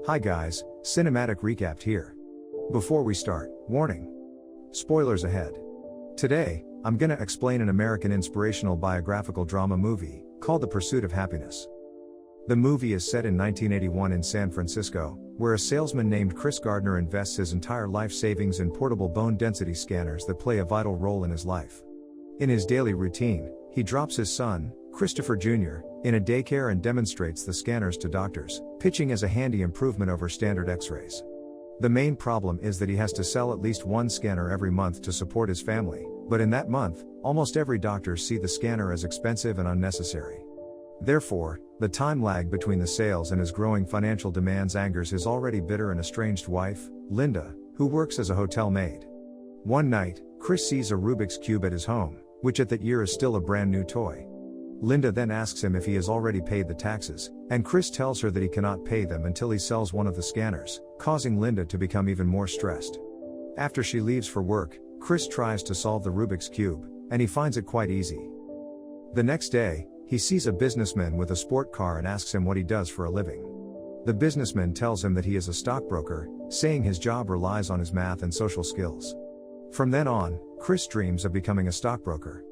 Hi guys, Cinematic Recapped here. Before we start, warning. Spoilers ahead. Today, I'm gonna explain an American inspirational biographical drama movie, called The Pursuit of Happiness. The movie is set in 1981 in San Francisco, where a salesman named Chris Gardner invests his entire life savings in portable bone density scanners that play a vital role in his life. In his daily routine, he drops his son, Christopher Jr., in a daycare and demonstrates the scanners to doctors, pitching as a handy improvement over standard x-rays. The main problem is that he has to sell at least one scanner every month to support his family, but in that month, almost every doctor see the scanner as expensive and unnecessary. Therefore, the time lag between the sales and his growing financial demands angers his already bitter and estranged wife, Linda, who works as a hotel maid. One night, Chris sees a Rubik's Cube at his home, which at that year is still a brand new toy. Linda then asks him if he has already paid the taxes, and Chris tells her that he cannot pay them until he sells one of the scanners, causing Linda to become even more stressed. After she leaves for work, Chris tries to solve the Rubik's Cube, and he finds it quite easy. The next day, he sees a businessman with a sport car and asks him what he does for a living. The businessman tells him that he is a stockbroker, saying his job relies on his math and social skills. From then on, Chris dreams of becoming a stockbroker.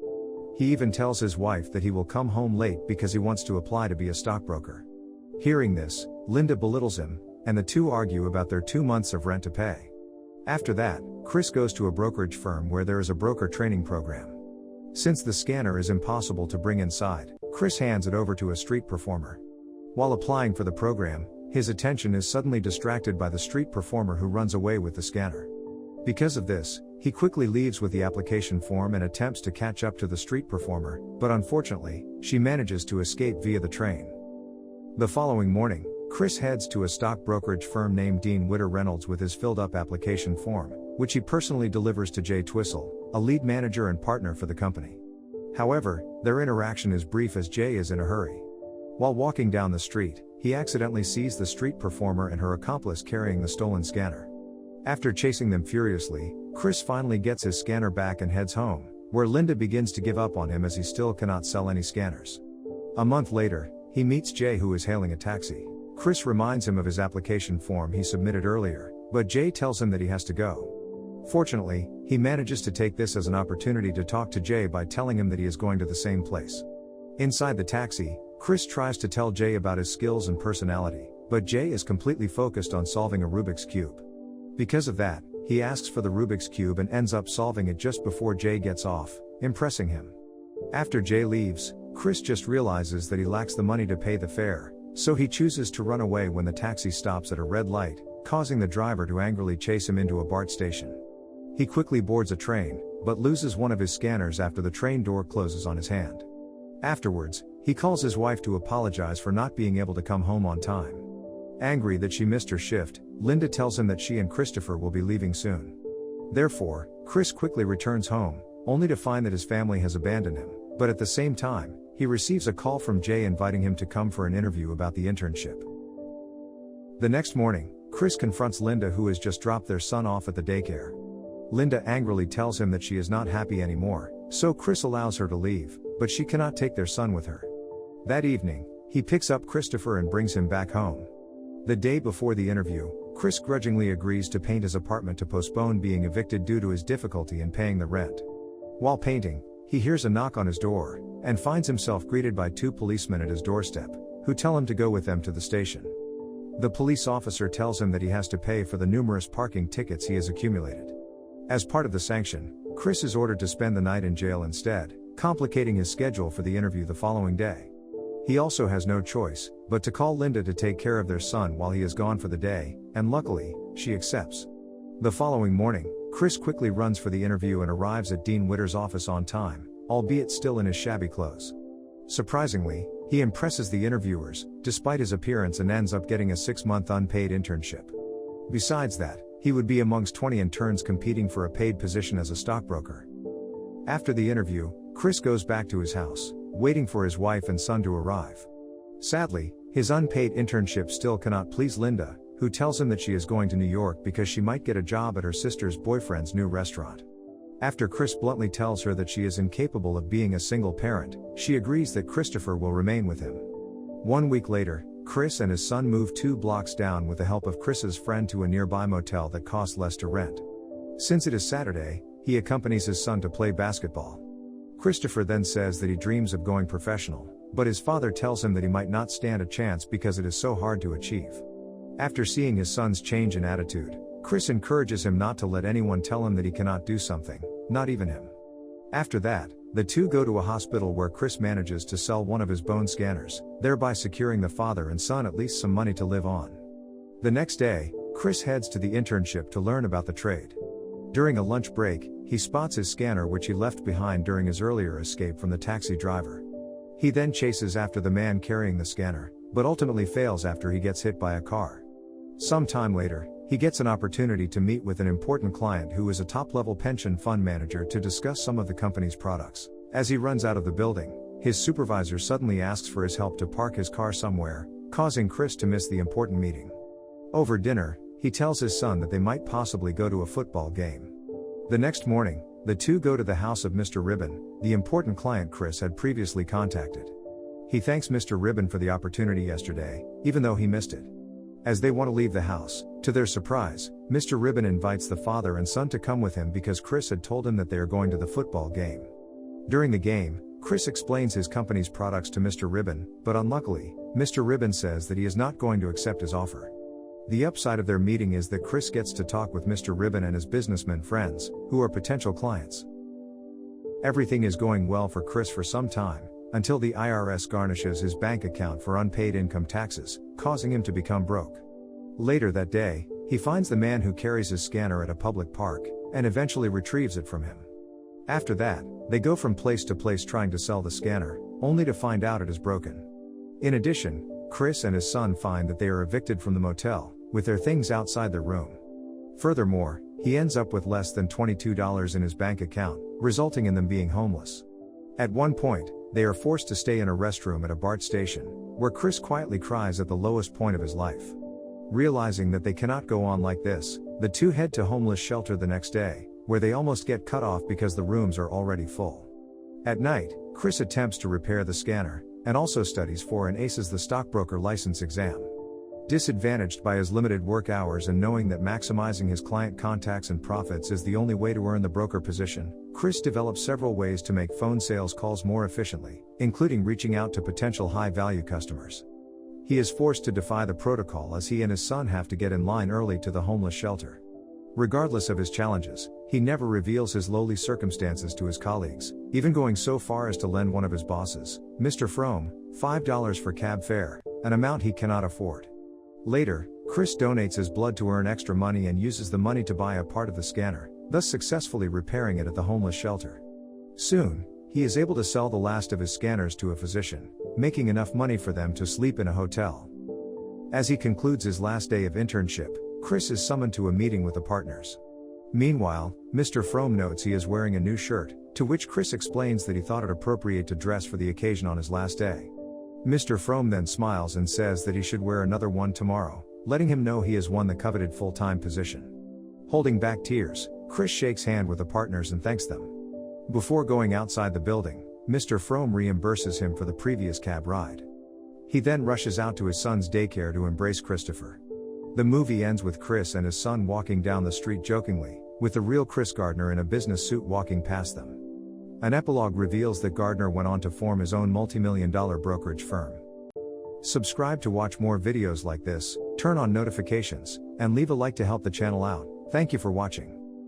He even tells his wife that he will come home late because he wants to apply to be a stockbroker. Hearing this, Linda belittles him, and the two argue about their 2 months of rent to pay. After that, Chris goes to a brokerage firm where there is a broker training program. Since the scanner is impossible to bring inside, Chris hands it over to a street performer. While applying for the program, his attention is suddenly distracted by the street performer who runs away with the scanner. Because of this, he quickly leaves with the application form and attempts to catch up to the street performer, but unfortunately, she manages to escape via the train. The following morning, Chris heads to a stock brokerage firm named Dean Witter Reynolds with his filled-up application form, which he personally delivers to Jay Twistle, a lead manager and partner for the company. However, their interaction is brief as Jay is in a hurry. While walking down the street, he accidentally sees the street performer and her accomplice carrying the stolen scanner. After chasing them furiously, Chris finally gets his scanner back and heads home, where Linda begins to give up on him as he still cannot sell any scanners. A month later, he meets Jay, who is hailing a taxi. Chris reminds him of his application form he submitted earlier, but Jay tells him that he has to go. Fortunately, he manages to take this as an opportunity to talk to Jay by telling him that he is going to the same place. Inside the taxi, Chris tries to tell Jay about his skills and personality, but Jay is completely focused on solving a Rubik's Cube. Because of that, he asks for the Rubik's Cube and ends up solving it just before Jay gets off, impressing him. After Jay leaves, Chris just realizes that he lacks the money to pay the fare, so he chooses to run away when the taxi stops at a red light, causing the driver to angrily chase him into a BART station. He quickly boards a train, but loses one of his scanners after the train door closes on his hand. Afterwards, he calls his wife to apologize for not being able to come home on time. Angry that she missed her shift, Linda tells him that she and Christopher will be leaving soon. Therefore, Chris quickly returns home, only to find that his family has abandoned him, but at the same time, he receives a call from Jay inviting him to come for an interview about the internship. The next morning, Chris confronts Linda, who has just dropped their son off at the daycare. Linda angrily tells him that she is not happy anymore, so Chris allows her to leave, but she cannot take their son with her. That evening, he picks up Christopher and brings him back home. The day before the interview, Chris grudgingly agrees to paint his apartment to postpone being evicted due to his difficulty in paying the rent. While painting, he hears a knock on his door, and finds himself greeted by 2 policemen at his doorstep, who tell him to go with them to the station. The police officer tells him that he has to pay for the numerous parking tickets he has accumulated. As part of the sanction, Chris is ordered to spend the night in jail instead, complicating his schedule for the interview the following day. He also has no choice but to call Linda to take care of their son while he is gone for the day, and luckily, she accepts. The following morning, Chris quickly runs for the interview and arrives at Dean Witter's office on time, albeit still in his shabby clothes. Surprisingly, he impresses the interviewers, despite his appearance, and ends up getting a 6-month unpaid internship. Besides that, he would be amongst 20 interns competing for a paid position as a stockbroker. After the interview, Chris goes back to his house, waiting for his wife and son to arrive. Sadly, his unpaid internship still cannot please Linda, who tells him that she is going to New York because she might get a job at her sister's boyfriend's new restaurant. After Chris bluntly tells her that she is incapable of being a single parent, she agrees that Christopher will remain with him. 1 week later, Chris and his son move 2 blocks down with the help of Chris's friend to a nearby motel that costs less to rent. Since it is Saturday, he accompanies his son to play basketball. Christopher then says that he dreams of going professional, but his father tells him that he might not stand a chance because it is so hard to achieve. After seeing his son's change in attitude, Chris encourages him not to let anyone tell him that he cannot do something, not even him. After that, the two go to a hospital where Chris manages to sell one of his bone scanners, thereby securing the father and son at least some money to live on. The next day, Chris heads to the internship to learn about the trade. During a lunch break, he spots his scanner which he left behind during his earlier escape from the taxi driver. He then chases after the man carrying the scanner, but ultimately fails after he gets hit by a car. Some time later, he gets an opportunity to meet with an important client who is a top-level pension fund manager to discuss some of the company's products. As he runs out of the building, his supervisor suddenly asks for his help to park his car somewhere, causing Chris to miss the important meeting. Over dinner, he tells his son that they might possibly go to a football game. The next morning, the two go to the house of Mr. Ribbon, the important client Chris had previously contacted. He thanks Mr. Ribbon for the opportunity yesterday, even though he missed it. As they want to leave the house, to their surprise, Mr. Ribbon invites the father and son to come with him because Chris had told him that they are going to the football game. During the game, Chris explains his company's products to Mr. Ribbon, but unluckily, Mr. Ribbon says that he is not going to accept his offer. The upside of their meeting is that Chris gets to talk with Mr. Ribbon and his businessmen friends, who are potential clients. Everything is going well for Chris for some time, until the IRS garnishes his bank account for unpaid income taxes, causing him to become broke. Later that day, he finds the man who carries his scanner at a public park, and eventually retrieves it from him. After that, they go from place to place trying to sell the scanner, only to find out it is broken. In addition, Chris and his son find that they are evicted from the motel, with their things outside their room. Furthermore, he ends up with less than $22 in his bank account, resulting in them being homeless. At one point, they are forced to stay in a restroom at a BART station, where Chris quietly cries at the lowest point of his life. Realizing that they cannot go on like this, the two head to homeless shelter the next day, where they almost get cut off because the rooms are already full. At night, Chris attempts to repair the scanner, and also studies for and aces the stockbroker license exam. Disadvantaged by his limited work hours and knowing that maximizing his client contacts and profits is the only way to earn the broker position, Chris develops several ways to make phone sales calls more efficiently, including reaching out to potential high-value customers. He is forced to defy the protocol as he and his son have to get in line early to the homeless shelter. Regardless of his challenges, he never reveals his lowly circumstances to his colleagues, even going so far as to lend one of his bosses, Mr. Frome, $5 for cab fare, an amount he cannot afford. Later, Chris donates his blood to earn extra money and uses the money to buy a part of the scanner, thus successfully repairing it at the homeless shelter. Soon, he is able to sell the last of his scanners to a physician, making enough money for them to sleep in a hotel. As he concludes his last day of internship, Chris is summoned to a meeting with the partners. Meanwhile, Mr. Frome notes he is wearing a new shirt, to which Chris explains that he thought it appropriate to dress for the occasion on his last day. Mr. Frome then smiles and says that he should wear another one tomorrow, letting him know he has won the coveted full-time position. Holding back tears, Chris shakes hands with the partners and thanks them. Before going outside the building, Mr. Frome reimburses him for the previous cab ride. He then rushes out to his son's daycare to embrace Christopher. The movie ends with Chris and his son walking down the street jokingly, with the real Chris Gardner in a business suit walking past them. An epilogue reveals that Gardner went on to form his own multi-million-dollar brokerage firm. Subscribe to watch more videos like this, turn on notifications, and leave a like to help the channel out. Thank you for watching.